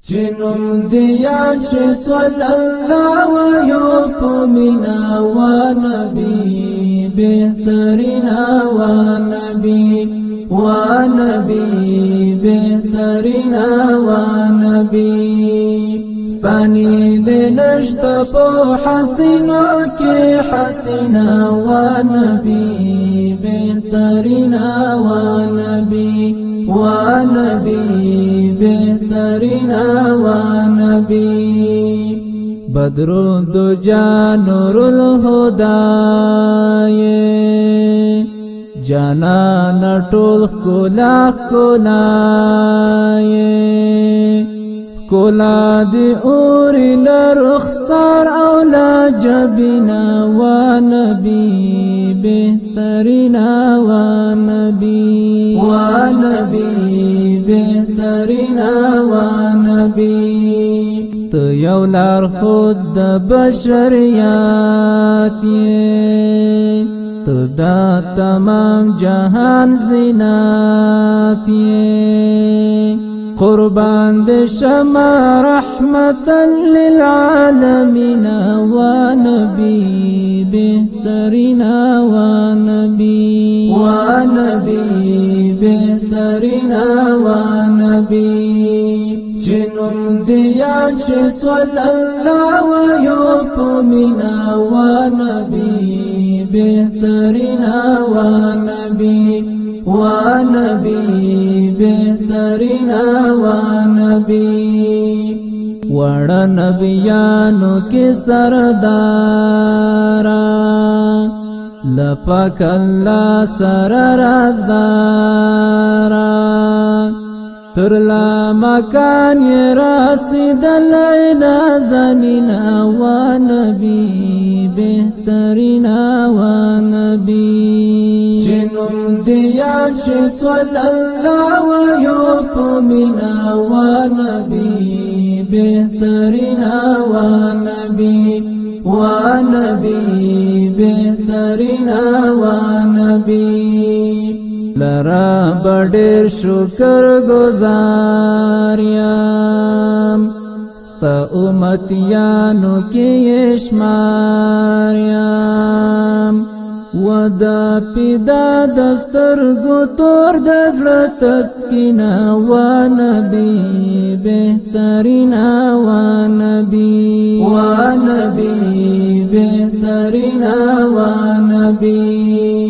چنم دیاد شی صلی اللہ ویو پمینا و نبی بہترینا و نبی بہترینا و نبی ثانی دنشت پو حسینو کی حسینا و نبی بہترینا و نبی بہترینا و نبی بدر الدجا نور الهدى جانا نټول کلا کلا دی اوری لرخصار اولا جبینا و نبی بہترینا و نبی بہترینا و نبی تو یو لار خود بشریات یہ تو دا تمام جہان زینات یہ قربان دے شما رحمتا للعالمین و نبی بہترینا و نبی بہترینا و نبی چنم دیاد شی صلی اللہ ویو پمینا و نبی بہترینا و نبی بہترینا و نبی وڑا نبیانو کی سردارا لپاک اللہ سر رازدارا ترلا مکان یہ راسد لینا زنینا و نبی بہترینا و نبی چنم دیاد شی صلی اللہ ویو پمینا و نبی بہترینا و نبی بہترینا و نبی لرا بڑیر شکر گزاریم ستا امتیانو کی شماریم و دا پیدا دسترگو تور دزل تسکینا و نبی بہترینا و نبی بہترینا و نبی